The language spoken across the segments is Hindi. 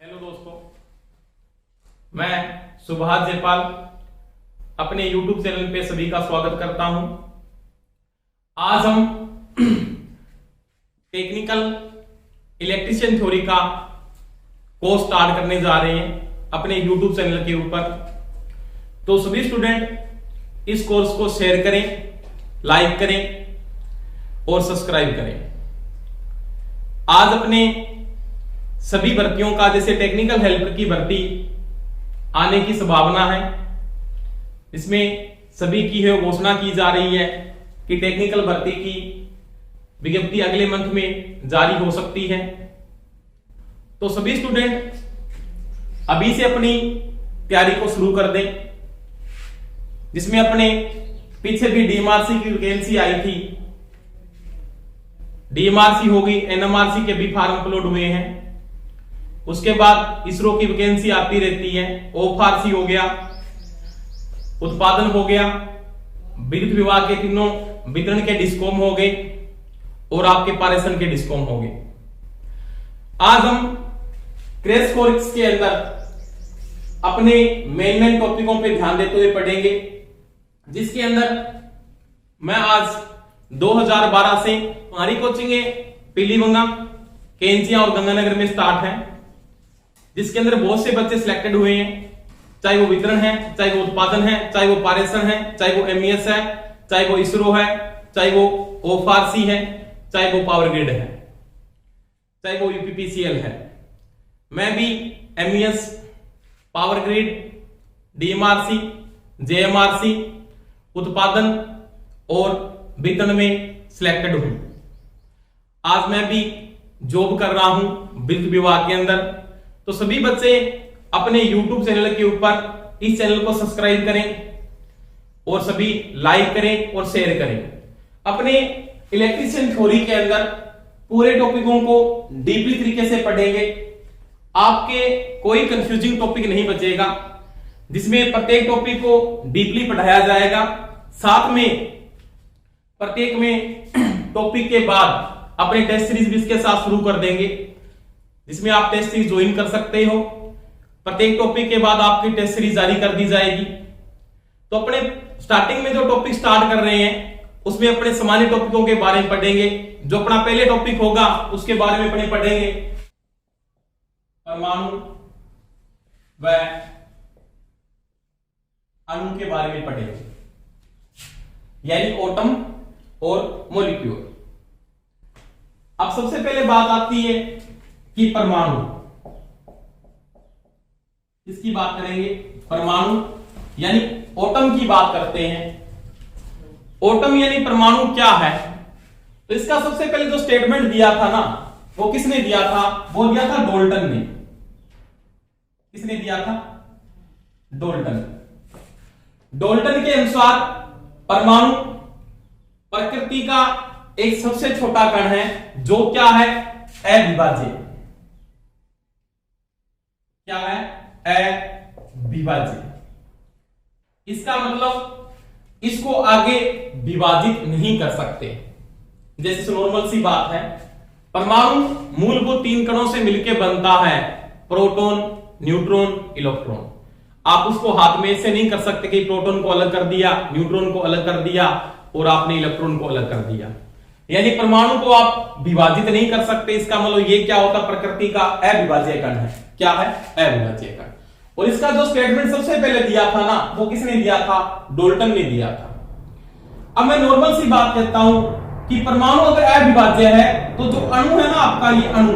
हेलो दोस्तों, मैं सुभाष जयपाल अपने YouTube चैनल पे सभी का स्वागत करता हूं। आज हम टेक्निकल इलेक्ट्रिशियन थ्योरी का कोर्स स्टार्ट करने जा रहे हैं अपने YouTube चैनल के ऊपर। तो सभी स्टूडेंट इस कोर्स को शेयर करें, लाइक करें और सब्सक्राइब करें। आज अपने सभी भर्तियों का जैसे टेक्निकल हेल्पर की भर्ती आने की संभावना है, इसमें सभी की है घोषणा की जा रही है कि टेक्निकल भर्ती की विज्ञप्ति अगले मंथ में जारी हो सकती है। तो सभी स्टूडेंट अभी से अपनी तैयारी को शुरू कर दें, जिसमें अपने पीछे भी डीएमआरसी की वैकेंसी आई थी, डीएमआरसी होगी, एनएमआरसी के भी फॉर्म अपलोड हुए हैं। उसके बाद इसरो की वैकेंसी आती रहती है, ओफआरसी हो गया, उत्पादन हो गया, विद्युत विभाग के तीनों वितरण के डिस्कॉम हो गए और आपके पारेषण के डिस्कॉम हो गए। आज हम क्रैश कोर्स के अंदर अपने मेन टॉपिकों पे ध्यान देते हुए पढ़ेंगे, जिसके अंदर मैं आज 2012 से हमारी कोचिंग पीलीभंगा, केंचिया और गंगानगर में स्टार्ट है, जिसके अंदर बहुत से बच्चे सिलेक्टेड हुए हैं, चाहे वो वितरण है, चाहे वो उत्पादन है, चाहे वो पारेषण है, चाहे वो एमईएस है, चाहे वो इसरो है, चाहे वो ओफआरसी है, चाहे वो पावर ग्रिड है, चाहे वो यूपीपीसीएल है। मैं भी एमईएस, पावर ग्रिड, डीएमआरसी, जेएमआरसी, उत्पादन और वितरण में सिलेक्टेड हूं। आज मैं भी जॉब कर रहा हूं विद्युत विभाग के अंदर। तो सभी बच्चे अपने YouTube चैनल के ऊपर इस चैनल को सब्सक्राइब करें और सभी लाइक करें और शेयर करें। अपने इलेक्ट्रिशियन थ्योरी के अंदर पूरे टॉपिकों को डीपली तरीके से पढ़ेंगे, आपके कोई कंफ्यूजिंग टॉपिक नहीं बचेगा, जिसमें प्रत्येक टॉपिक को डीपली पढ़ाया जाएगा। साथ में प्रत्येक में टॉपिक के बाद अपने टेस्ट सीरीज भी इसके साथ शुरू कर देंगे, जिसमें आप टेस्ट सीरीज ज्वाइन कर सकते हो। प्रत्येक टॉपिक के बाद आपकी टेस्ट सीरीज जारी कर दी जाएगी। तो अपने स्टार्टिंग में जो टॉपिक स्टार्ट कर रहे हैं उसमें अपने सामान्य टॉपिकों के बारे में पढ़ेंगे। जो अपना पहले टॉपिक होगा उसके बारे में अपने पढ़ेंगे परमाणु व अणु के बारे में पढ़ेंगे, यानी एटम और मॉलिक्यूल। अब सबसे पहले बात आती है कि परमाणु, इसकी बात करेंगे। परमाणु यानी एटम की बात करते हैं। एटम यानी परमाणु क्या है? तो इसका सबसे पहले जो स्टेटमेंट दिया था ना, वो किसने दिया था? वो दिया था डाल्टन ने। किसने दिया था? डाल्टन। डाल्टन के अनुसार परमाणु प्रकृति का एक सबसे छोटा कण है, जो क्या है? अविभाज्य। क्या है? अविभाज्य। इसका मतलब इसको आगे विभाजित नहीं कर सकते। जैसे नॉर्मल सी बात है, परमाणु मूलभूत तीन कणों से मिलकर बनता है, प्रोटॉन, न्यूट्रॉन, इलेक्ट्रॉन। आप उसको हाथ में से नहीं कर सकते कि प्रोटॉन को अलग कर दिया, न्यूट्रॉन को अलग कर दिया और आपने इलेक्ट्रॉन को अलग कर दिया। यानी परमाणु को आप विभाजित नहीं कर सकते। इसका मतलब ये क्या होता? प्रकृति का अविभाज्य कण है। क्या है? अविभाज्य कण। और इसका जो स्टेटमेंट सबसे पहले दिया था ना, वो किसने दिया था? डाल्टन ने दिया था। अब मैं नॉर्मल सी बात कहता हूं कि परमाणु अगर अविभाज्य है तो जो अणु है ना आपका, ये अणु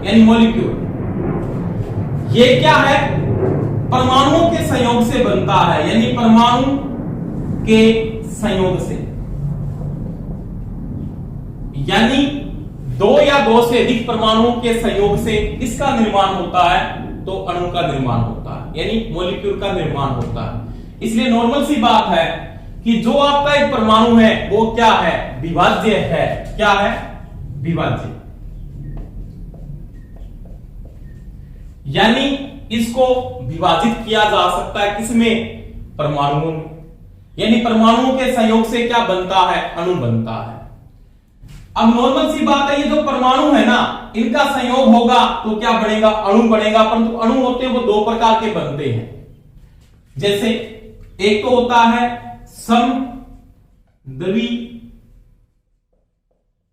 यानी मॉलिक्यूल, ये क्या है? परमाणुओं के संयोग से बनता है, यानी परमाणु के संयोग से, यानी दो या दो से अधिक परमाणुओं के संयोग से इसका निर्माण होता है, तो अणु का निर्माण होता है, यानी मॉलिक्यूल का निर्माण होता है। इसलिए नॉर्मल सी बात है कि जो आपका एक परमाणु है वो क्या है? विभाज्य है। क्या है? विभाज्य। यानी इसको विभाजित किया जा सकता है किसमें? परमाणुओं में। यानी परमाणुओं के संयोग से क्या बनता है? अणु बनता है। अब नॉर्मल सी बात है, ये जो परमाणु है ना, इनका संयोग होगा तो क्या बनेगा, अणु बनेगा। परंतु अणु होते हैं वो दो प्रकार के बनते हैं। जैसे एक तो होता है समद्वि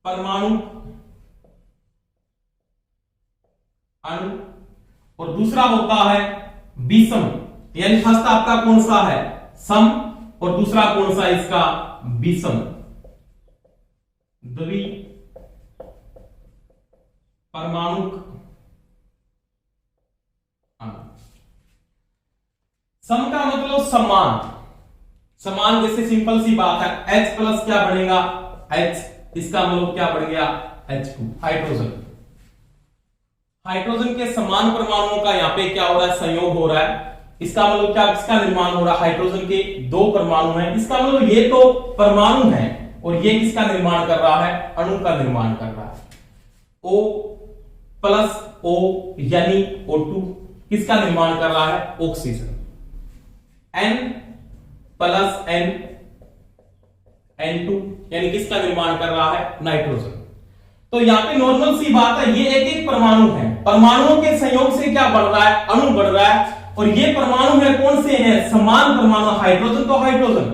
परमाणु अणु, और दूसरा होता है विषम, यानी फर्स्ट आपका कौन सा है, सम, और दूसरा कौन सा इसका, विषम द्वि परमाणु अणु। सम का मतलब समान, समान जैसे सिंपल सी बात है, H प्लस क्या बनेगा, H, इसका मतलब क्या बन गया, H2, हाइड्रोजन। हाइड्रोजन के समान परमाणुओं का यहां पे क्या हो रहा है, संयोग हो रहा है। इसका मतलब क्या, किसका निर्माण हो रहा है, हाइड्रोजन के दो परमाणु हैं। इसका मतलब ये तो परमाणु है और ये किसका निर्माण कर रहा है, अणु का निर्माण कर रहा है। O प्लस O यानी O2 किसका निर्माण कर रहा है, oxygen. N plus N N2 यानी किसका निर्माण कर रहा है, नाइट्रोजन। तो यहां पे नॉर्मल सी बात है, ये एक एक परमाणु है, परमाणुओं के संयोग से क्या बढ़ रहा है, अणु बढ़ रहा है। और ये परमाणु है कौन से हैं, समान परमाणु। हाइड्रोजन तो हाइड्रोजन,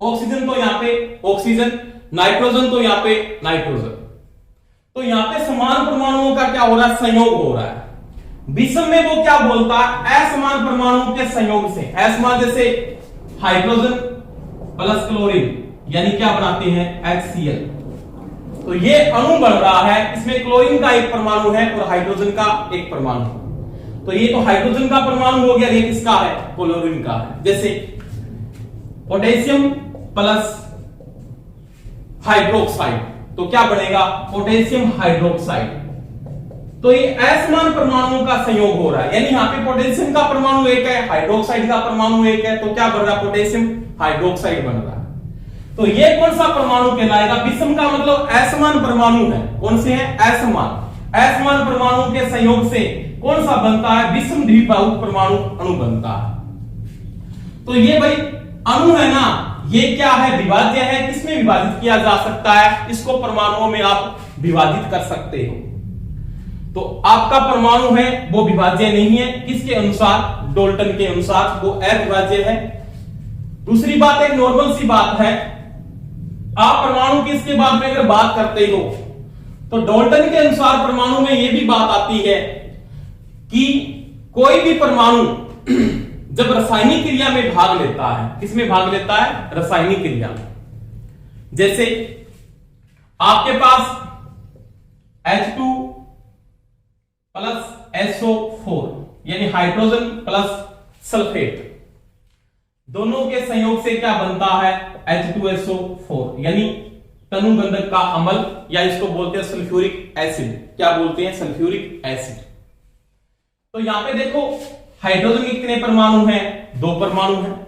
ऑक्सीजन तो यहां पे ऑक्सीजन, नाइट्रोजन तो यहां पे नाइट्रोजन। तो यहां पे समान परमाणुओं का क्या हो रहा है, संयोग हो रहा है। विषम में वो क्या बोलता है, असमान परमाणुओं के संयोग से। असमान जैसे हाइड्रोजन प्लस क्लोरीन यानी क्या बनाते हैं, HCl। तो ये अणु बढ़ रहा है, इसमें क्लोरीन का एक परमाणु है और हाइड्रोजन का एक परमाणु। तो ये तो हाइड्रोजन का परमाणु हो गया, ये किसका है, क्लोरीन का है। जैसे पोटेशियम प्लस हाइड्रोक्साइड तो क्या बनेगा, पोटेशियम हाइड्रोक्साइड। तो ये असमान परमाणुओं का संयोग हो रहा है, यानी यहाँ पे पोटेशियम का परमाणु एक है, हाइड्रोक्साइड का परमाणु एक है, तो क्या बन रहा है, पोटेशियम हाइड्रोक्साइड बन रहा है। तो ये कौन सा परमाणु कहलाएगा, विषम का मतलब असमान परमाणु है। कौन से हैं, असमान। असमान परमाणु के संयोग से कौन सा बनता है, विषम द्विबाहु परमाणु अणु बनता है। तो ये भाई अणु है ना, ये क्या है, विभाज्य है। किसमें विभाजित किया जा सकता है, इसको परमाणुओं में आप विभाजित कर सकते हो। तो आपका परमाणु है वो विभाज्य नहीं है, किसके अनुसार, डाल्टन के अनुसार वो अविभाज्य है। दूसरी बात एक नॉर्मल सी बात है, आप परमाणु की इसके बाद में अगर बात करते हो तो डाल्टन के अनुसार परमाणु में यह भी बात आती है कि कोई भी परमाणु जब रासायनिक क्रिया में भाग लेता है, किसमें भाग लेता है, रासायनिक क्रिया में। जैसे आपके पास H2 प्लस SO4 यानी हाइड्रोजन प्लस सल्फेट, दोनों के संयोग से क्या बनता है, H2SO4 यानी तनुगंधक का अम्ल, या इसको बोलते हैं सल्फ्यूरिक एसिड। क्या बोलते हैं, सल्फ्यूरिक एसिड। तो यहां पे देखो हाइड्रोजन के कितने परमाणु हैं, दो परमाणु हैं।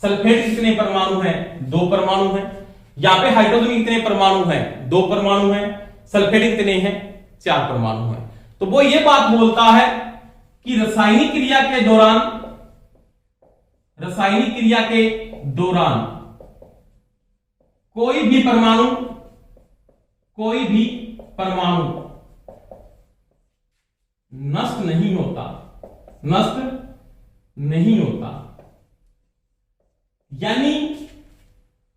सल्फेट के कितने परमाणु हैं, दो परमाणु हैं। यहां पे हाइड्रोजन के कितने परमाणु हैं, दो परमाणु हैं। सल्फेट के कितने हैं, चार परमाणु हैं। तो वो ये बात बोलता है कि रासायनिक क्रिया के दौरान कोई भी परमाणु नष्ट नहीं होता। यानी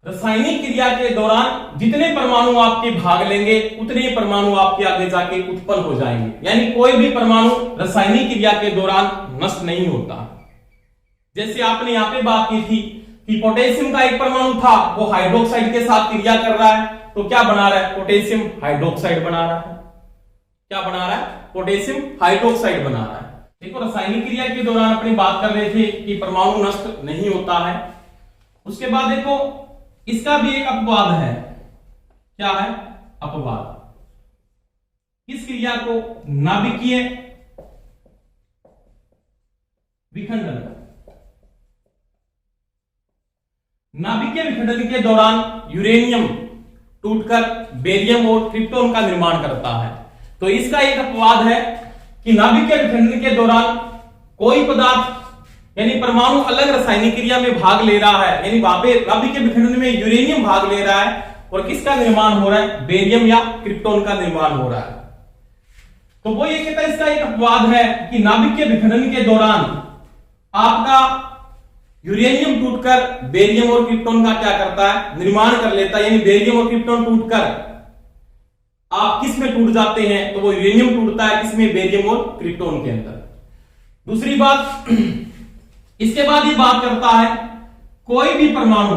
रासायनिक क्रिया के दौरान जितने परमाणु आपके भाग लेंगे उतने ही परमाणु आपके आगे जाके उत्पन्न हो जाएंगे। यानी कोई भी परमाणु रासायनिक क्रिया के दौरान नष्ट नहीं होता। जैसे आपने यहां पे बात की थी कि पोटेशियम का एक परमाणु था, वो हाइड्रोक्साइड के साथ क्रिया कर रहा है, तो क्या बना रहा है, पोटेशियम हाइड्रोक्साइड बना रहा है। क्या बना रहा है, पोटेशियम हाइड्रोक्साइड बना रहा है। देखो रासायनिक क्रिया के दौरान अपनी बात कर रहे थे कि परमाणु नष्ट नहीं होता है। उसके बाद देखो इसका भी एक अपवाद है। क्या है, अपवाद। किस क्रिया को, नाभिकीय विखंडन। नाभिकीय विखंडन के दौरान यूरेनियम टूटकर बेरियम और क्रिप्टोन का निर्माण करता है। तो इसका एक अपवाद है कि नाभिकीय विखंडन के दौरान कोई पदार्थ यानी परमाणु अलग रासायनिक क्रिया में भाग ले रहा है, यानी वहां पे नाभिकीय विखंडन में यूरेनियम भाग ले रहा है और किसका निर्माण हो रहा है, बेरियम या क्रिप्टोन का निर्माण हो रहा है। तो वो ये कहता है, इसका एक अपवाद है कि नाभिकीय विखंडन के दौरान आपका यूरेनियम टूटकर बेरियम और क्रिप्टॉन का क्या करता है, निर्माण कर लेता है। यानी बेरियम और क्रिप्टॉन टूटकर आप किस में टूट जाते हैं, तो वो यूरेनियम टूटता है किसमें, बेरियम और क्रिप्टॉन के अंदर। दूसरी बात, इसके बाद ये बात करता है कोई भी परमाणु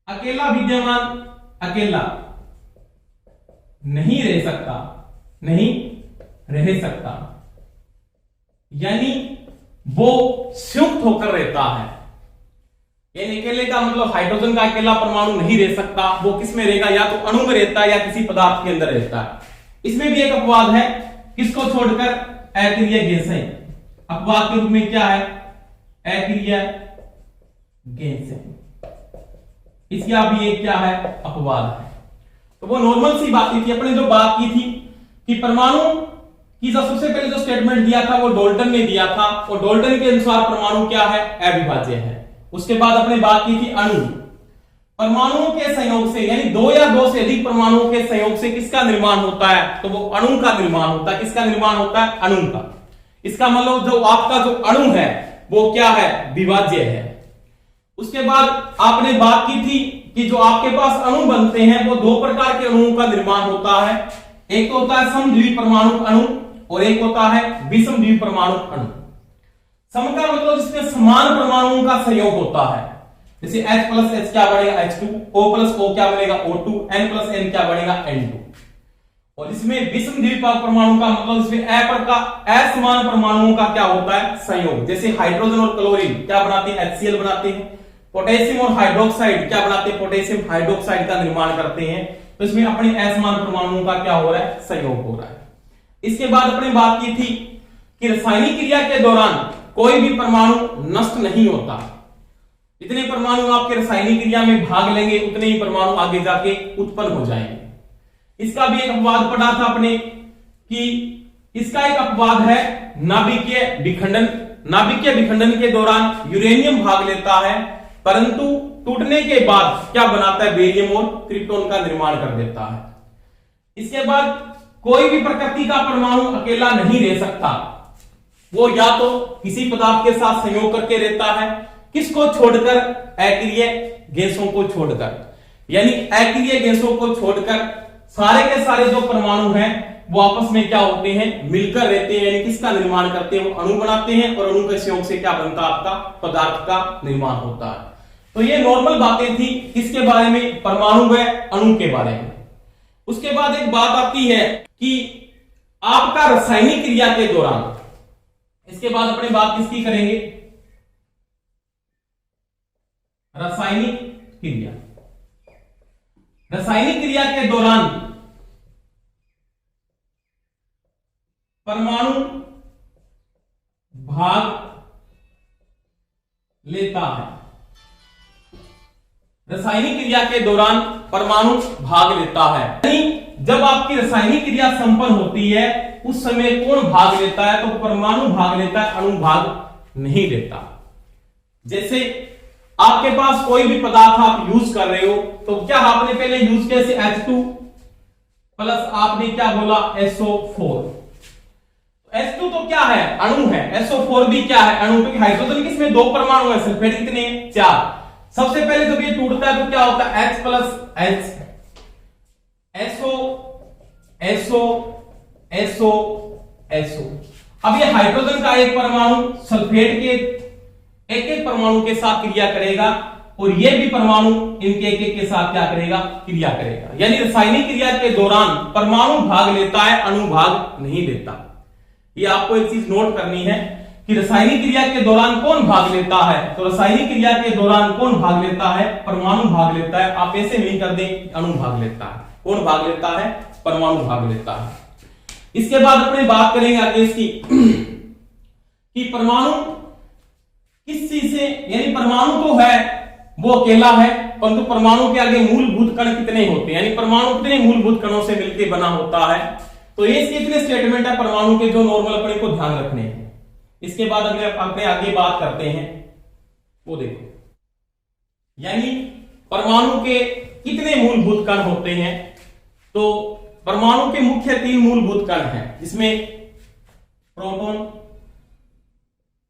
अकेला विद्यमान अकेला नहीं रह सकता, यानी वो संयुक्त होकर रहता है। यानी अकेले का मतलब हाइड्रोजन का अकेला परमाणु नहीं रह सकता, वो किस में रहेगा, या तो अणु में रहता है या किसी पदार्थ के अंदर रहता है। इसमें भी एक अपवाद है, किसको छोड़कर, अक्रिय गैसें। अपवाद के रूप में क्या है, अक्रिय गैसें, इसका भी एक क्या है, अपवाद है। तो वो नॉर्मल सी बात थी, अपने जो बात की थी कि परमाणु की सबसे पहले जो स्टेटमेंट दिया था वो डोल्टन ने दिया था, और डोल्टन के अनुसार परमाणु क्या है, अविभाज्य है। उसके बाद अपने बात की थी अणु, परमाणुओं के संयोग से, यानी दो या दो से अधिक परमाणुओं के संयोग से किसका निर्माण होता है, तो वो अणु का निर्माण होता है। किसका निर्माण होता है, अणु का। इसका मतलब जो आपका जो अणु है वो क्या है, विभाज्य है। उसके बाद आपने बात की थी कि जो आपके पास अणु बनते हैं वो दो प्रकार के अणुओं का निर्माण होता है, एक तो होता है समद्वीप परमाणु अणु और एक होता है विषमद्वीप परमाणु अणु। सम का मतलब जिसमें समान परमाणुओं का संयोग होता है, जैसे H प्लस H क्या बनेगा H2, O प्लस O क्या बनेगा O2, N प्लस N क्या बनेगा N2। और इसमें विषमद्वीप परमाणु का मतलब इसमें असमान परमाणुओं का क्या होता है, संयोग। जैसे हाइड्रोजन और क्लोरीन क्या बनाते हैं, HCl बनाते हैं। पोटेशियम और हाइड्रोक्साइड क्या बनाते हैं, पोटेशियम हाइड्रोक्साइड का निर्माण करते हैं। तो इसमें अपने असमान परमाणुओं का क्या हो रहा है, संयोग हो रहा है। इसके बाद अपने बात की थी कि रासायनिक क्रिया के दौरान कोई भी परमाणु नष्ट नहीं होता। जितने परमाणु आपके रासायनिक क्रिया में भाग लेंगे उतने ही परमाणु आगे जाके उत्पन्न हो जाएंगे। इसका भी एक अपवाद पढ़ा था आपने कि इसका एक अपवाद है नाभिकीय विखंडन। नाभिकीय विखंडन के दौरान यूरेनियम भाग लेता है, परंतु टूटने के बाद क्या बनाता है, बेरियम और क्रिप्टॉन का निर्माण कर देता है। इसके बाद कोई भी प्रकृति का परमाणु अकेला नहीं रह सकता, वो या तो किसी पदार्थ के साथ संयोग करके रहता है, किसको छोड़कर, अक्रिय गैसों को छोड़कर। यानी अक्रिय गैसों को छोड़कर सारे के सारे जो परमाणु हैं वो आपस में क्या होते हैं, मिलकर रहते हैं। यानी किसका निर्माण करते हैं, वो अणु बनाते हैं, और अणु के संयोग से क्या बनता है, आपका पदार्थ का निर्माण होता है। तो ये नॉर्मल बातें थी किसके बारे में, परमाणु व अणु के बारे में। उसके बाद एक बात आती है कि आपका रासायनिक क्रिया के दौरान, इसके बाद अपने बात किसकी करेंगे, रासायनिक क्रिया। रासायनिक क्रिया के दौरान परमाणु भाग लेता है। रासायनिक क्रिया के दौरान परमाणु भाग लेता है, यानी जब आपकी रासायनिक क्रिया संपन्न होती है उस समय कौन भाग लेता है, तो परमाणु भाग लेता है, अणु भाग नहीं लेता। जैसे आपके पास कोई भी पदार्थ आप यूज कर रहे हो, तो क्या आपने पहले यूज किया, जैसे H2 प्लस आपने क्या बोला SO4। H2 तो क्या है, अणु है। SO4 भी क्या है, अणु। क्योंकि हाइड्रोजन के इसमें दो परमाणु है, सल्फेट कितने, 4। सबसे पहले जब ये टूटता है तो क्या होता है, H प्लस H, SO। अब ये हाइड्रोजन का एक परमाणु सल्फेट के एक एक परमाणु के साथ क्रिया करेगा, और ये भी परमाणु इनके एक एक के साथ क्या करेगा, क्रिया करेगा। यानी रासायनिक क्रिया के दौरान परमाणु भाग लेता है, अणु भाग नहीं लेता। ये आपको एक चीज नोट करनी है कि रासायनिक क्रिया के दौरान कौन भाग लेता है, तो रासायनिक क्रिया के दौरान कौन भाग लेता है, परमाणु भाग लेता है। आप ऐसे नहीं कर दें अणु भाग लेता है, कौन भाग लेता है, परमाणु भाग लेता है। इसके बाद अपने बात करेंगे आगे इसकी कि परमाणु किस चीज से, यानी परमाणु तो है वो अकेला है, परंतु परमाणु के आगे मूलभूत कण कितने होते हैं, यानी परमाणु कितने मूलभूत कणों से मिलकर बना होता है। तो ये कितने स्टेटमेंट है परमाणु के जो नॉर्मल अपने को ध्यान रखने हैं। इसके बाद अगले अपने आगे बात करते हैं, वो देखो, यानी परमाणु के कितने मूलभूत कण होते हैं? तो परमाणु के मुख्य 3 मूलभूत कण हैं, जिसमें प्रोटॉन,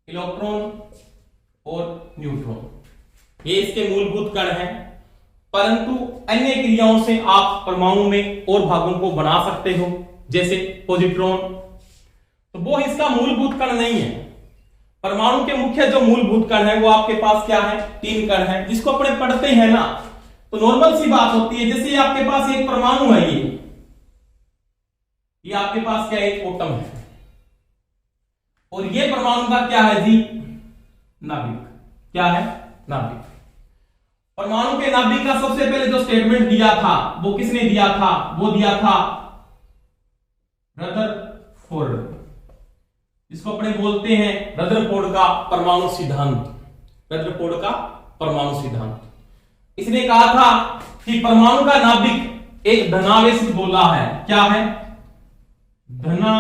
इलेक्ट्रॉन और न्यूट्रॉन, ये इसके मूलभूत कण हैं। परंतु अन्य क्रियाओं से आप परमाणु में और भागों को बना सकते हो, जैसे पॉजिट्रॉन, तो वो इसका मूलभूत कण नहीं है। परमाणु के मुख्य जो मूलभूत कण है वो आपके पास क्या है? 3 कण है, जिसको अपने पढ़ते हैं ना, तो नॉर्मल सी बात होती है, जैसे आपके पास एक परमाणु है, ये आपके पास क्या है? एक एटम है, और ये परमाणु का क्या है जी? नाभिक। क्या है? नाभिक। परमाणु के नाभिक का सबसे पहले जो स्टेटमेंट दिया था वो किसने दिया था? वो दिया था रदरफोर्ड, जिसको अपने बोलते हैं रदरफोर्ड का परमाणु सिद्धांत। रदरफोर्ड का परमाणु सिद्धांत। इसने कहा था कि परमाणु का नाभिक एक धनावेशित गोला है। क्या है? धना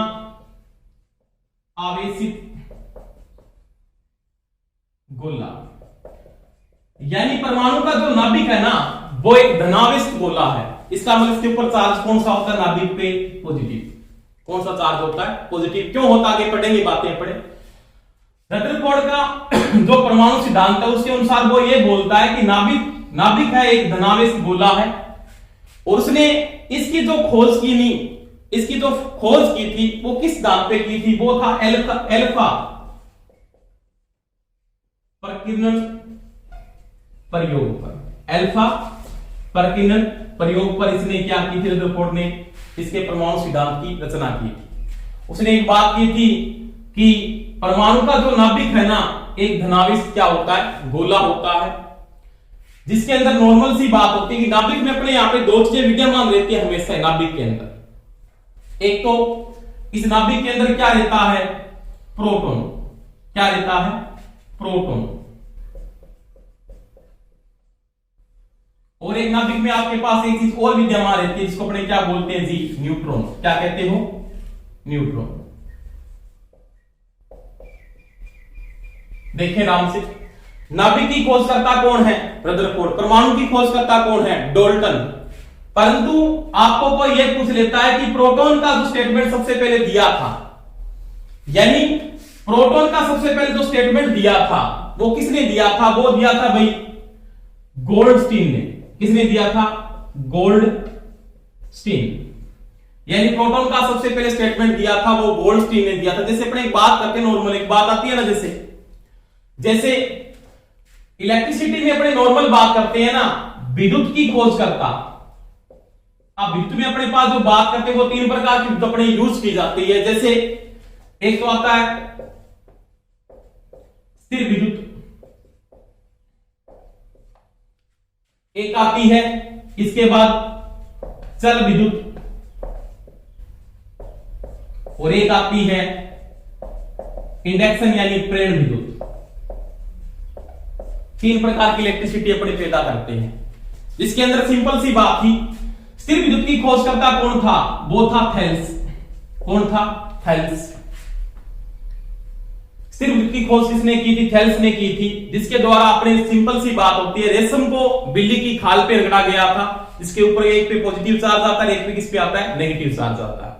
आवेशित गोला। यानी परमाणु का जो नाभिक है ना, वो एक धनावेशित गोला है। इसका मतलब इसके ऊपर चार्ज कौन सा होता है? नाभिक पे पॉजिटिव। कौन सा चार्ज होता है? पॉजिटिव। क्यों होता? आगे पढ़ेंगे, बातें पढ़े। रदरफोर्ड का जो परमाणु सिद्धांत है उसके अनुसार वो ये बोलता है कि नाभिक है एक धनावेशित गोला है, और उसने इसकी जो खोज की नहीं, इसकी जो खोज की थी वो किस सिद्धांत पे की थी? वो था एल्फा प्रकीर्णन प्रयोग पर। एल्फा प्रकीर्णन प्रयोग पर इसने क्या की थी? रदरफोर्ड ने इसके परमाणु सिद्धांत की रचना की थी। उसने एक बात की थी कि परमाणु का जो नाभिक है ना, एक धनावेशित क्या होता है? गोला होता है, जिसके अंदर नॉर्मल सी बात होती है कि नाभिक में अपने यहां पे 2 चीजें विद्यमान रहती है हमेशा नाभिक के अंदर। एक तो इस नाभिक के अंदर क्या रहता है? प्रोटॉन। क्या रहता है? प्रोटॉन। और एक नाभिक में आपके पास एक चीज और विद्यमान रहती है, जिसको अपने क्या बोलते हैं जी? न्यूट्रॉन। क्या कहते हो? न्यूट्रॉन। देखें नाम से, नाभिक की खोजकर्ता कौन है? रदरफोर्ड। परमाणु की खोजकर्ता कौन है? डाल्टन। परंतु आपको कोई यह पूछ लेता है कि प्रोटॉन का जो स्टेटमेंट सबसे पहले दिया था, यानी प्रोटॉन का सबसे पहले जो स्टेटमेंट दिया था वो किसने दिया था? वो दिया था भाई गोल्डस्टीन ने। किसने दिया था? गोल्डस्टीन। यानी प्रोटॉन का सबसे पहले स्टेटमेंट दिया था वो गोल्डस्टीन ने दिया था। जैसे अपने एक बात करते हैं, नॉर्मल एक बात आती है ना, जैसे इलेक्ट्रिसिटी में अपने नॉर्मल बात करते हैं ना, विद्युत की खोज करता। अब विद्युत में अपने पास जो बात करते हैं वो 3 प्रकार की विद्युत अपने यूज की जाती है। जैसे एक तो आता है स्थिर विद्युत, एक आती है इसके बाद चल विद्युत, और एक आती है इंडक्शन यानी प्रेरण विद्युत। 3 प्रकार की इलेक्ट्रिसिटी अपने पैदा करते हैं, जिसके अंदर सिंपल सी बात थी। स्थिर विद्युत की खोजकर्ता कौन था? वो था थेल्स। कौन था? थेल्स। स्थिर विद्युत की खोज किसने की थी? थेल्स ने की थी, जिसके द्वारा अपने सिंपल सी बात होती है, रेशम को बिल्ली की खाल पे रगड़ा गया था, जिसके ऊपर एक पे पॉजिटिव चार्ज आता है, एक पे किस पे आता है? नेगेटिव चार्ज आता है।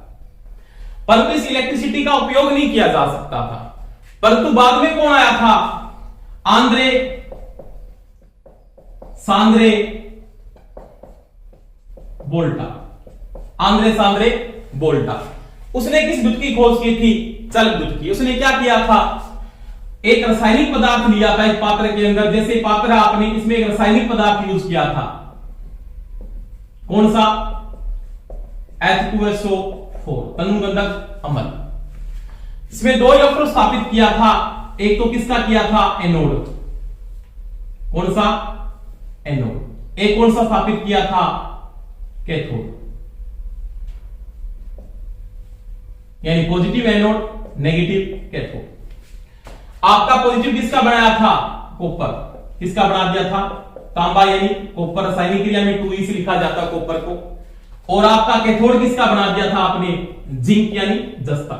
परंतु इस इलेक्ट्रिसिटी का उपयोग नहीं किया जा सकता था। परंतु बाद में कौन आया था? आंद्रे सांद्रे वोल्टा। आंद्रे सांद्रे वोल्टा। उसने किस विद्युत की खोज की थी? चल विद्युत की। उसने क्या किया था? एक रासायनिक पदार्थ लिया था इस पात्र के अंदर। जैसे पात्र आपने, इसमें एक रासायनिक पदार्थ यूज किया था। कौन सा? H2SO4 तनुगंधक अम्ल। इसमें 2 इलेक्ट्रोड स्थापित किया था। एक तो किसका किया था? एनोड। कौन सा? एनोड। एक कौन सा स्थापित किया था? कैथोड। यानी पॉजिटिव एनोड, नेगेटिव कैथोड। आपका पॉजिटिव किसका बनाया था? कॉपर। किसका बना दिया था? तांबा, यानी कॉपर रासायनिक क्रिया में 2E से लिखा जाता कॉपर को। और आपका कैथोड किसका बना दिया था आपने? जिंक यानी जस्ता।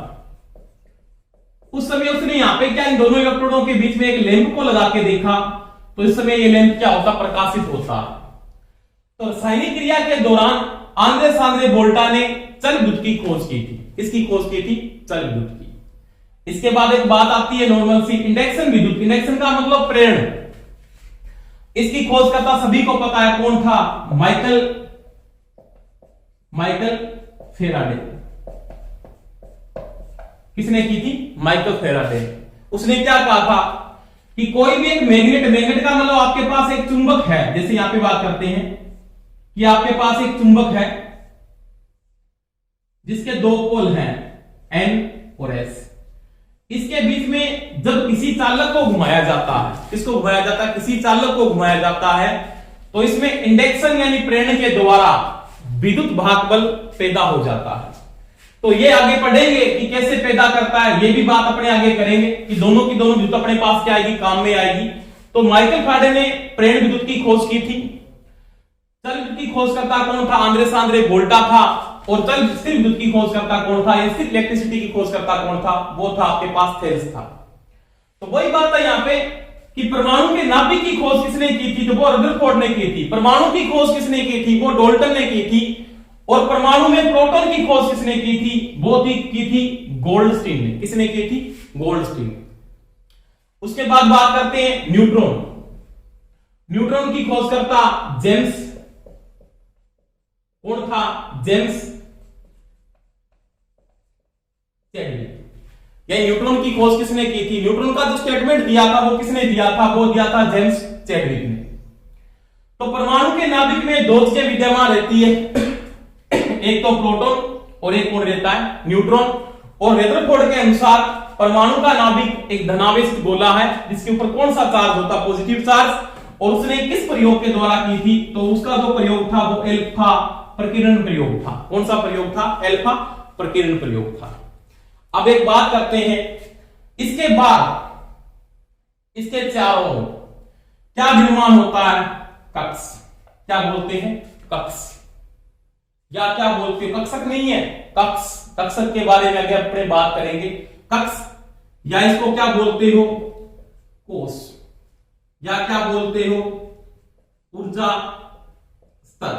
उस समय उसने यहां पे क्या इन दोनों इलेक्ट्रोडों के बीच में एक लैंप को लगा के देखा, तो इस समय ये लैंप क्या होता? प्रकाशित होता। तो रासायनिक क्रिया के दौरान आंद्रे सांद्रे वोल्टा ने चल विद्युत की खोज की थी। किसकी खोज की थी? चल विद्युत की। इसके बाद एक बात आती है नॉर्मल सी, इंडक्शन विद्युत। इंडक्शन का मतलब प्रेरण। इसकी खोज करता सभी को पता है, कौन था? Michael Faraday. किसने की थी? Michael Faraday. उसने क्या कहा था कि कोई भी एक मैग्नेट का मतलब आपके पास एक चुंबक है, जैसे यहां पे बात करते हैं कि आपके पास एक चुंबक है जिसके दो पोल हैं N और S। इसके बीच में जब किसी चालक को घुमाया जाता है, किसको घुमाया जाता है? किसी चालक को घुमाया जाता है, तो इसमें इंडक्शन यानी प्रेरण के द्वारा विद्युत भाग बल पैदा हो जाता है। तो ये आगे पढ़ेंगे कि कैसे पैदा करता है, ये भी बात अपने आगे करेंगे कि दोनों की दोनों विद्युत अपने पास क्या आएगी? काम में आएगी। तो माइकल फेराडे ने प्रेरण विद्युत की खोज की थी। चल विद्युत की खोज करता कौन था? आंद्रे सांद्रे वोल्टा था। और चल स्थिर विद्युत की खोज करता कौन था? या स्थिर इलेक्ट्रिसिटी की खोज करता कौन था? वो था आपके पास थेल्स था। तो वही बात है यहां पे कि परमाणु के नाभिक की खोज किसने की थी? तो वो रदरफोर्ड ने की थी। परमाणु की खोज किसने की थी? वो डाल्टन ने की थी। और परमाणु में प्रोटॉन की खोज किसने की थी? वो की थी गोल्डस्टीन ने। किसने की थी? गोल्डस्टीन। उसके बाद बात करते हैं न्यूट्रॉन। न्यूट्रॉन की खोज करता जेम्स, कौन था? James Chadwick. या न्यूट्रॉन की खोज किसने की थी? न्यूट्रॉन का जो स्टेटमेंट दिया था वो किसने दिया था? वो दिया था जेम्स चैडविक ने। तो परमाणु के नाभिक में दो चीजें विद्यमान रहती है, एक तो प्रोटॉन और एक कौन रहता है? न्यूट्रॉन। और रदरफोर्ड के अनुसार परमाणु का नाभिक एक धनावेशित गोला है जिसके ऊपर कौन सा चार्ज होता? Positive charge. और उसने किस प्रयोग के द्वारा की थी? तो उसका जो प्रयोग था वो एल्फा प्रकीर्णन प्रयोग था। कौन सा प्रयोग था? एल्फा प्रकीर्णन प्रयोग था। अब एक बात करते हैं, इसके बाद इसके चारों ओर क्या निर्माण होता है? कक्ष। क्या बोलते हैं? कक्ष। या क्या बोलते हो? कक्षक नहीं है, कक्ष। कक्षक के बारे में अगर अपने बात करेंगे, कक्ष या इसको क्या बोलते हो? कोष। या क्या बोलते हो? ऊर्जा स्तर।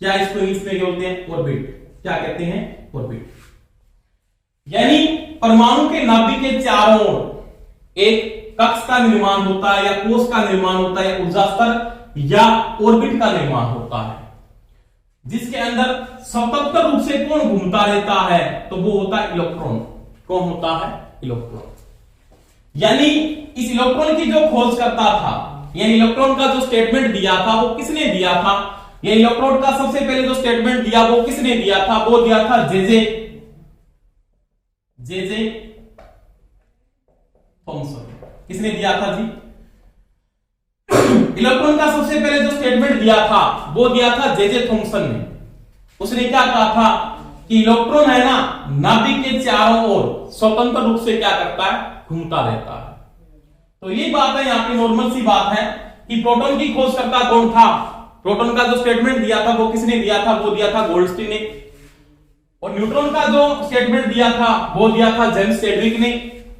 क्या इसको इंग्लिश में बोलते हैं? ऑर्बिट। क्या कहते हैं? ऑर्बिट। यानी परमाणु के नाभिक के चारों ओर एक कक्ष का निर्माण होता है, या कोष का निर्माण होता है, या ऊर्जा स्तर या ऑर्बिट का निर्माण होता है, जिसके अंदर स्वतंत्र रूप से कौन घूमता रहता है? तो वो होता है इलेक्ट्रॉन। कौन होता है? इलेक्ट्रॉन। यानी इस इलेक्ट्रॉन की जो खोज करता था, यानी इलेक्ट्रॉन का जो स्टेटमेंट दिया था वो किसने दिया था? ये इलेक्ट्रॉन का सबसे पहले जो स्टेटमेंट दिया वो किसने दिया था? वो दिया था जे थॉमसन। किसने दिया था जी? इलेक्ट्रॉन का सबसे पहले जो स्टेटमेंट दिया था वो दिया था जे थॉमसन ने। उसने क्या कहा था कि इलेक्ट्रॉन है ना, नाभिक के चारों ओर स्वतंत्र रूप से क्या करता है? घूमता रहता है। तो ये बात है यहाँ पे, नॉर्मल सी बात है कि प्रोटॉन की खोज करता कौन था? प्रोटॉन का जो स्टेटमेंट दिया था वो किसने दिया था? वो दिया था गोल्डस्टीन ने। और न्यूट्रॉन का जो स्टेटमेंट दिया था वो दिया था जेम्स चैडविक ने।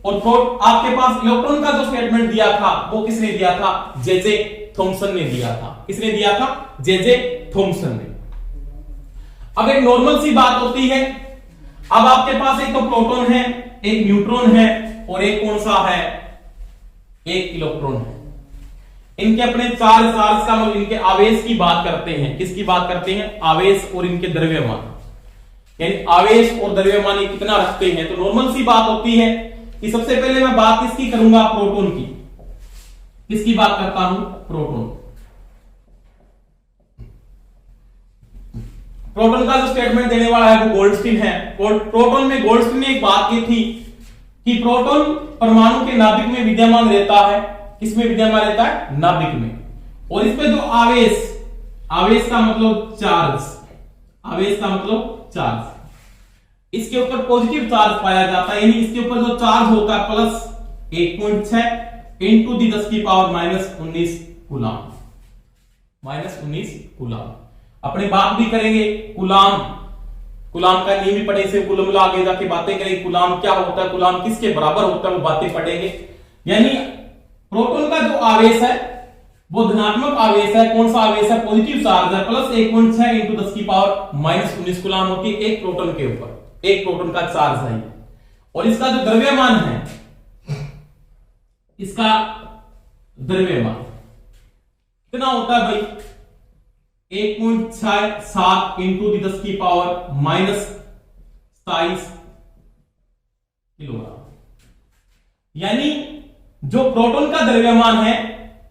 और आपके पास इलेक्ट्रॉन का जो स्टेटमेंट दिया था वो किसने दिया था? जे थॉमसन ने दिया था। किसने दिया था? जे थॉमसन ने। अब एक नॉर्मल सी बात होती है, अब आपके पास एक तो प्रोटॉन है, एक न्यूट्रॉन है और एक कौन सा है? एक इलेक्ट्रॉन है। इनके अपने चार चार्ज का मतलब इनके आवेश की बात करते हैं। किसकी बात करते हैं? आवेश और इनके द्रव्यमान, यानी आवेश और द्रव्यमान ये कितना रखते हैं। तो नॉर्मल सी बात होती है कि सबसे पहले मैं बात किसकी करूंगा? प्रोटॉन की। किसकी बात करता हूं? प्रोटॉन। प्रोटॉन का जो स्टेटमेंट देने वाला है वो गोल्डस्टीन है। प्रोटॉन में गोल्डस्टीन ने एक बात की थी कि प्रोटॉन परमाणु के नाभिक में विद्यमान रहता है। किसमें विद्यमान रहता है? नाभिक में। और इस पे जो आवेश का मतलब चार्ज, आवेश का मतलब चार्ज, इसके ऊपर पॉजिटिव चार्ज पाया जाता है। यानी इसके ऊपर जो चार्ज होता है प्लस 1.6 इंटू दी 10 की पावर -19 कूलाम। -19 कूलाम। अपने बात भी करेंगे कूलाम का नियम भी पढ़े, इसे कूलम आगे जाके बातें करेंगे। कूलाम क्या होता है, कूलाम किसके बराबर होता है, वो बातें पढ़ेंगे। यानी प्रोटॉन का जो आवेश है वो धनात्मक आवेश है। कौन सा आवेश है? पॉजिटिव चार्ज है, प्लस 1.6 इंटू 10 की पावर माइनस 19 कूलम होती है एक प्रोटॉन के ऊपर। एक प्रोटॉन का चार्ज है। और इसका जो द्रव्यमान है, इसका द्रव्यमान कितना होता है भाई? 1.67 इंटू 10 की पावर माइनस 27 किलोग्राम। यानी जो प्रोटॉन का द्रव्यमान है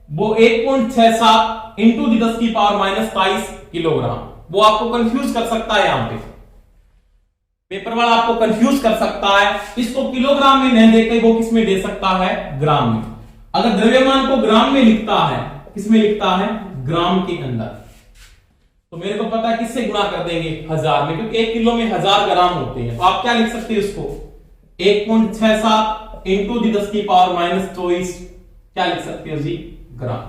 वो 1.67 इंटू 10 की पावर माइनस 27 किलोग्राम। वो आपको कंफ्यूज कर सकता है, यहां पे पेपर वाला आपको कंफ्यूज कर सकता है। इसको किलोग्राम में नहीं देके वो किस में दे सकता है? ग्राम में। अगर द्रव्यमान को ग्राम में लिखता है, किसमें लिखता है? ग्राम के अंदर। तो मेरे को पता है किससे गुणा कर देंगे? 1000 में, क्योंकि 1 किलो में 1000 ग्राम होते हैं। तो आप क्या लिख सकते हैं इसको? 1.67 इंटू 10 की पावर माइनस 24 क्या लिख सकते हो जी? ग्राम।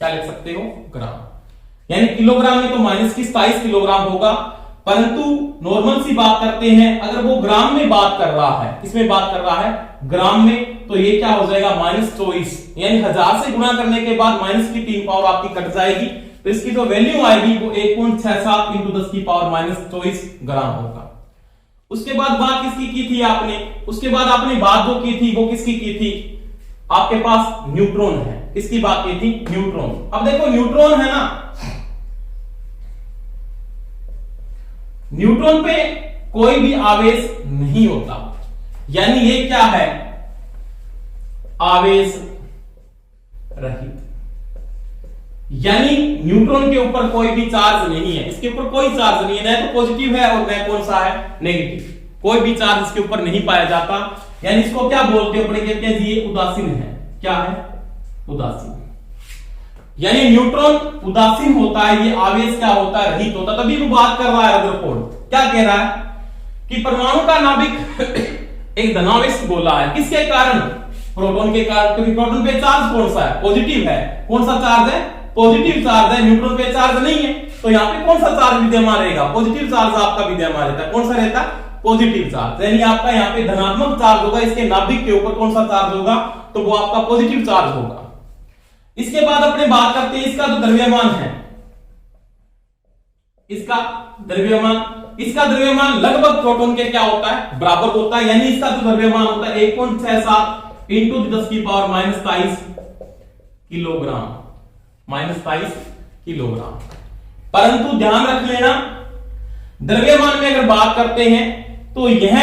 क्या लिख सकते हो? ग्राम। यानी किलोग्राम में तो माइनस की 27 किलोग्राम होगा, परंतु नॉर्मल सी बात करते हैं, अगर वो ग्राम में बात कर रहा है, किसमें बात कर रहा है? ग्राम में, तो ये क्या हो जाएगा? माइनस 24। यानी 1000 से गुणा करने के बाद माइनस की 3 पावर आपकी कट जाएगी, तो इसकी जो वैल्यू आएगी वो 1.67 इंटू 10 की पावर माइनस 24 ग्राम होगा। उसके बाद बात किसकी की थी आपने? उसके बाद आपने बात जो की थी वो किसकी की थी? आपके पास न्यूट्रॉन है। किसकी बात की थी? न्यूट्रॉन। अब देखो न्यूट्रॉन है ना, न्यूट्रॉन पे कोई भी आवेश नहीं होता। यानी ये क्या है? आवेश रहित। यानी न्यूट्रॉन के ऊपर कोई भी चार्ज नहीं है। इसके ऊपर कोई चार्ज नहीं है, न तो पॉजिटिव है और न कौन सा है? नेगेटिव। कोई भी चार्ज इसके ऊपर नहीं पाया जाता। यानी इसको क्या बोलते हैं? अपने कहते हैं जी ये उदासीन है। क्या है? उदासीन। यानी न्यूट्रॉन उदासीन होता है, ये आवेश क्या होता है? रहित होता है। तभी वो बात कर रहा है रदरफोर्ड, क्या कह रहा है कि परमाणु का नाभिक एक धनावेश बोला है। किसके कारण? प्रोटॉन के कारण। क्योंकि प्रोटॉन पे चार्ज कौन सा है? पॉजिटिव है। कौन सा चार्ज है? पॉजिटिव चार्ज है। न्यूट्रॉन पे चार्ज नहीं है, तो यहाँ पे कौन सा चार्ज विद्यमान रहेगा? पॉजिटिव चार्ज आपका विद्यमान रहता है। कौन सा रहता है? Positive charge. यानी आपका यहाँ पे धनात्मक चार्ज होगा, इसके नाभिक के ऊपर कौन सा चार्ज होगा? तो वो आपका पॉजिटिव चार्ज होगा। इसके बाद अपने बात करते हैं इसका जो द्रव्यमान है, इसका द्रव्यमान लगभग प्रोटॉन के क्या होता है? बराबर होता है। यानी इसका जो द्रव्यमान होता है 1.67 इंटू 10 की power minus 23 kilogram. Minus 23 kilogram. परंतु ध्यान रख लेना, द्रव्यमान में अगर बात करते हैं तो यह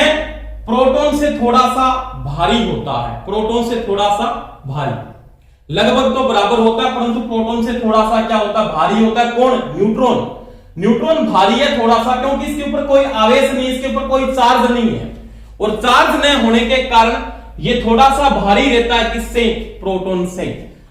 प्रोटॉन से थोड़ा सा भारी होता है। प्रोटॉन से थोड़ा सा भारी, लगभग तो बराबर होता है, परंतु प्रोटॉन से थोड़ा सा क्या होता है? भारी होता है। कौन? न्यूट्रॉन। न्यूट्रॉन भारी है थोड़ा सा, क्योंकि इसके ऊपर कोई आवेश नहीं, इसके ऊपर कोई चार्ज नहीं है, और चार्ज न होने के कारण ये थोड़ा सा भारी रहता है। किससे? प्रोटॉन से।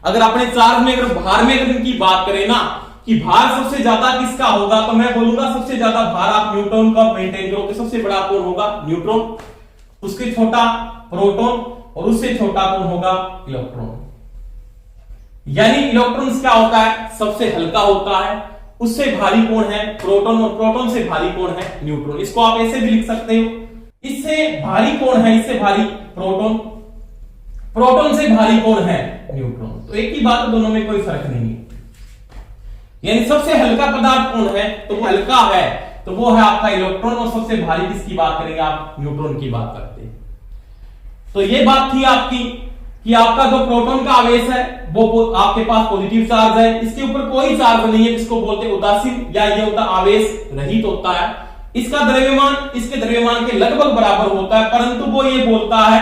अगर अपने चार्ज में अगर भार में अगर इनकी बात करें ना कि भार सबसे ज्यादा किसका होगा, तो मैं बोलूंगा सबसे ज्यादा भार आप न्यूट्रॉन का मेंटेन करो। सबसे बड़ा कौन होगा? न्यूट्रॉन। उसके छोटा प्रोटॉन, और उससे छोटा कौन होगा? इलेक्ट्रॉन। यानी इलेक्ट्रॉन क्या होता है? सबसे हल्का होता है। उससे भारी कौन है? प्रोटॉन। और प्रोटॉन से भारी कौन है? न्यूट्रॉन। इसको आप ऐसे भी लिख सकते हो, इससे भारी कौन है? इससे भारी प्रोटॉन। प्रोटॉन से भारी कौन है? न्यूट्रॉन। तो एक ही बात है, दोनों में कोई फर्क नहीं है। यानी सबसे हल्का पदार्थ कौन है? तो वो हल्का है, तो वो है आपका इलेक्ट्रॉन। और सबसे भारी किसकी बात करेंगे आप? न्यूट्रॉन की बात करते हैं। तो ये बात थी आपकी कि आपका जो प्रोटॉन का आवेश है वो आपके पास पॉजिटिव चार्ज है, इसके ऊपर कोई चार्ज नहीं है, जिसको बोलते हैं उदासीन, या ये होता आवेश रहित होता है। इसका द्रव्यमान इसके द्रव्यमान के लगभग बराबर होता है, परंतु वो ये बोलता है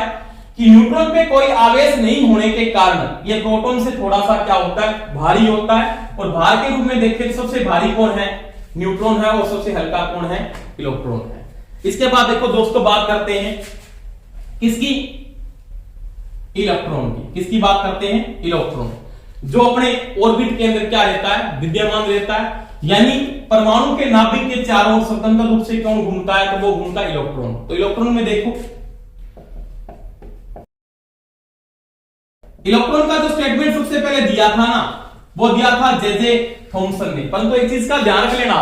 कि न्यूट्रॉन पे कोई आवेश नहीं होने के कारण ये प्रोटॉन से थोड़ा सा क्या होता है? भारी होता है। और भार के रूप में देखें तो सबसे भारी कौन है? न्यूट्रॉन है। और सबसे हल्का कौन है? इलेक्ट्रॉन है। इसके बाद देखो दोस्तों, बात करते हैं किसकी? इलेक्ट्रॉन की। किसकी बात करते हैं? इलेक्ट्रॉन, जो अपने ऑर्बिट के अंदर क्या रहता है? विद्यमान रहता है। यानी परमाणु के नाभिक के चारों ओर स्वतंत्र रूप से कौन घूमता है? तो वो घूमता है इलेक्ट्रॉन। तो इलेक्ट्रॉन में देखो, इलेक्ट्रॉन का जो स्टेटमेंट सबसे पहले दिया था ना, वो दिया था जे थॉमसन ने। परंतु एक चीज का ध्यान रख लेना,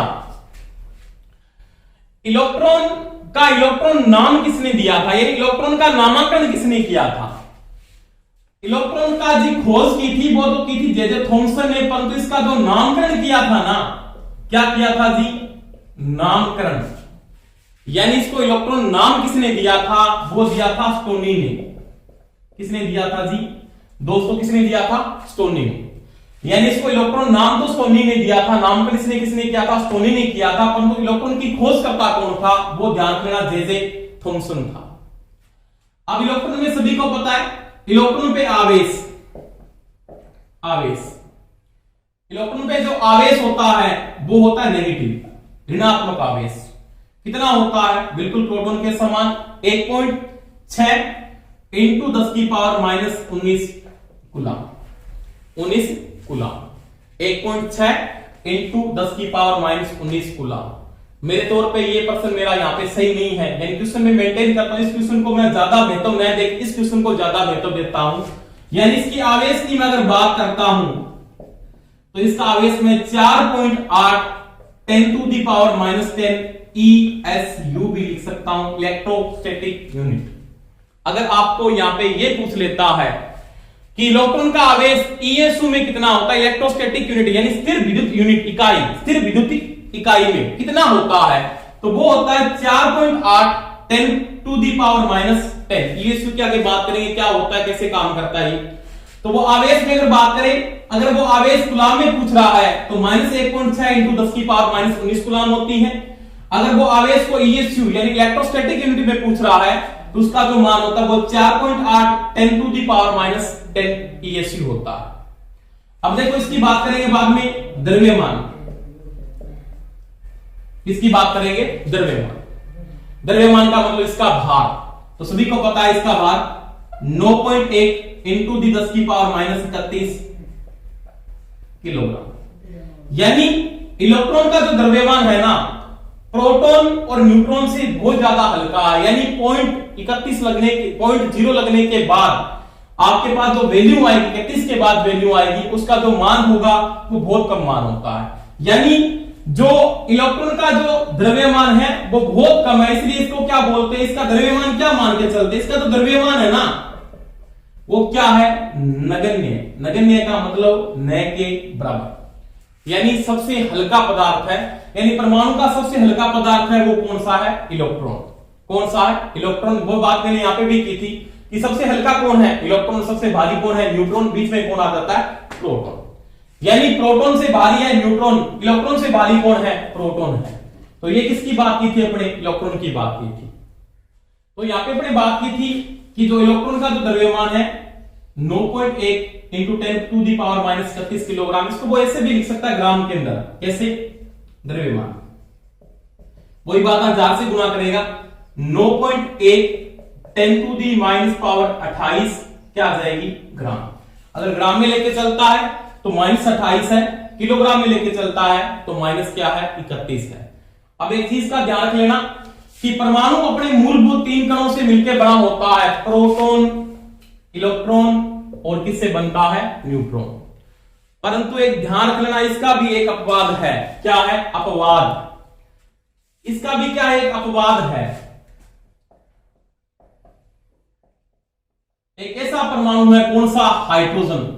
इलेक्ट्रॉन नाम किसने दिया था? यानी इलेक्ट्रॉन का नामकरण किसने किया था? इलेक्ट्रॉन का जी खोज की थी वो तो की थी जे थॉमसन ने, परंतु इसका जो नामकरण किया था ना, क्या किया था जी? नामकरण। यानी इसको इलेक्ट्रॉन नाम किसने दिया था? वो दिया था स्टोनी ने। किसने दिया था जी दोस्तों? किसने दिया था? स्टोनी ने। यानी इसको इलेक्ट्रॉन नाम तो स्टोनी ने दिया था, नामकरण इसने किसने किया था? स्टोनी ने किया था, परंतु इलेक्ट्रॉन की खोजकर्ता कौन था? वो ध्यान देना जे थॉमसन था। अब इलेक्ट्रॉन में सभी को पता है इलेक्ट्रॉन पे आवेश, इलेक्ट्रॉन पे जो आवेश होता है वो होता है नेगेटिव, ऋणात्मक आवेश। कितना होता है? बिल्कुल प्रोटॉन के समान 1.6 इंटू 10 की power minus 19 coulomb. 19 coulomb 1.6 into 10 की पावर माइनस 19 कूलम। मेरे तौर पे ये पर्सन मेरा यहाँ पे सही नहीं है, यानी क्वेश्चन में मेंटेन करता हूं, इस क्वेश्चन को मैं ज्यादा महत्व मैं देख इस क्वेश्चन को ज्यादा महत्व देता हूं। यानी इसकी आवेश की मैं अगर बात करता हूं तो इसका आवेश में 4.8 10 to the power minus 10 ESU भी लिख सकता हूं, इलेक्ट्रोस्टैटिक यूनिट। अगर आपको यहां पे ये पूछ लेता है कि इलेक्ट्रॉन का आवेश ESU में कितना होता है, इलेक्ट्रोस्टैटिक यूनिट यानी स्थिर विद्युत यूनिट इकाई, स्थिर विद्युत इकाई में कितना होता है, तो वो होता है 4.8 10 to the power minus 10। ESU की आगे बात करेंगे क्या होता है, कैसे काम करता है। तो वो आवेश में अगर बात करें, अगर वो आवेश कूलम में पूछ रहा है तो माइनस 1.6 इंटू 10 की पावर माइनस 19 कूलम होती है। अगर वो आवेश को ESU यानी इलेक्ट्रोस्टैटिक यूनिट में पूछ रहा है तो उसका जो मान होता है वो 4.8 10 to the power minus 10 ESU होता है। अब देखो इसकी बात करेंगे बाद में द्रव्यमान, इसकी बात करेंगे द्रव्यमान। द्रव्यमान का मतलब इसका भार, तो सभी को पता है इसका भार 9.1 इंटू दी 10 की पावर माइनस 31 किलोग्राम। यानी इलेक्ट्रॉन का जो द्रव्यमान है ना, प्रोटॉन और न्यूट्रॉन से बहुत ज्यादा हल्का है। यानी 0.31 लगने के 0.0 लगने के बाद आपके पास जो वैल्यू आएगी, 31 के बाद वैल्यू आएगी, उसका जो मान होगा वो बहुत कम मान होता है। यानी जो इलेक्ट्रॉन का जो द्रव्यमान है वो बहुत कम है, इसलिए इसको क्या बोलते हैं, इसका द्रव्यमान क्या मान के चलते, इसका जो द्रव्यमान है ना वो क्या है? नगण्य। नगण्य का मतलब न के बराबर, यानी सबसे हल्का पदार्थ है। यानी परमाणु का सबसे हल्का पदार्थ है वो कौन सा है? इलेक्ट्रॉन। कौन सा है? इलेक्ट्रॉन। वो बात मैंने यहां पे भी की थी कि सबसे हल्का कौन है? इलेक्ट्रॉन। सबसे भारी कौन है? न्यूट्रॉन। बीच में कौन आ जाता है? प्रोटॉन। यानी प्रोटॉन से भारी है न्यूट्रॉन, इलेक्ट्रॉन से भारी कौन है? प्रोटॉन है। तो ये किसकी बात की थी? अपने इलेक्ट्रॉन की बात की थी। तो यहां पे अपने बात की थी कि जो इलेक्ट्रॉन का जो द्रव्यमान है 9.1 into 10 to the power minus 31 kilogram, इसको वो ऐसे भी लिख सकता है ग्राम के अंदर। कैसे? द्रव्यमान। वही बात 1000 से गुणा करेगा, 9.1 10 टू दी माइनस पावर 28 क्या आ जाएगी? ग्राम। अगर ग्राम में लेके चलता है तो माइनस 28 है, किलोग्राम में लेके चलता है तो माइनस क्या है? 31 है। अब एक चीज का ध्यान रख लेना कि परमाणु अपने मूलभूत 3 कणों से मिलकर बना होता है, प्रोटॉन, इलेक्ट्रॉन और किससे बनता है? न्यूट्रॉन। परंतु एक ध्यान रख लेना, इसका भी एक अपवाद है। क्या है? अपवाद। इसका भी क्या है? एक अपवाद है। एक ऐसा परमाणु है, कौन सा? हाइड्रोजन।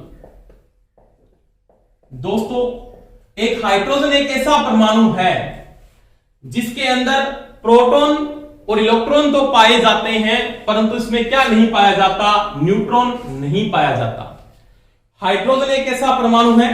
दोस्तों एक हाइड्रोजन एक ऐसा परमाणु है जिसके अंदर प्रोटॉन और इलेक्ट्रॉन तो पाए जाते हैं, परंतु इसमें क्या नहीं पाया जाता? न्यूट्रॉन नहीं पाया जाता। हाइड्रोजन एक ऐसा परमाणु है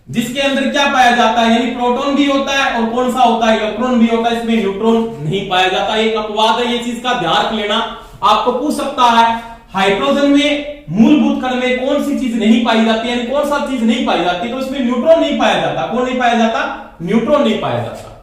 जिसके अंदर क्या पाया जाता है? यानी प्रोटॉन भी होता है और कौन सा होता है? इलेक्ट्रॉन भी होता है, इसमें न्यूट्रॉन नहीं पाया जाता। एक अपवाद है, ये चीज का ध्यान रख लेना। आपको पूछ सकता है हाइड्रोजन में मूलभूत कण में कौन सी चीज नहीं पाई जाती है, यानी कौन सा चीज नहीं पाई जाती, तो इसमें न्यूट्रॉन नहीं पाया जाता। कौन नहीं पाया जाता? न्यूट्रॉन नहीं पाया जाता।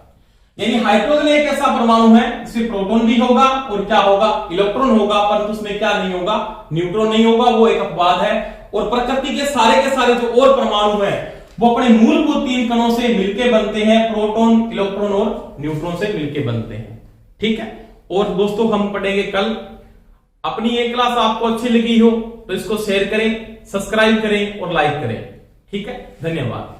यानी हाइड्रोजन एक ऐसा परमाणु है जिसमें प्रोटॉन भी होगा और क्या होगा? इलेक्ट्रॉन होगा, परंतु उसमें क्या नहीं होगा? न्यूट्रॉन नहीं होगा। वो एक अपवाद है। और प्रकृति के सारे जो और परमाणु हैं वो अपने मूलभूत 3 कणों से मिलकर बनते हैं, प्रोटॉन, इलेक्ट्रॉन और न्यूट्रॉन से मिलकर बनते हैं। ठीक है। और दोस्तों हम पढ़ेंगे कल। अपनी ये क्लास आपको अच्छी लगी हो तो इसको शेयर करें, सब्सक्राइब करें और लाइक करें। ठीक है, धन्यवाद।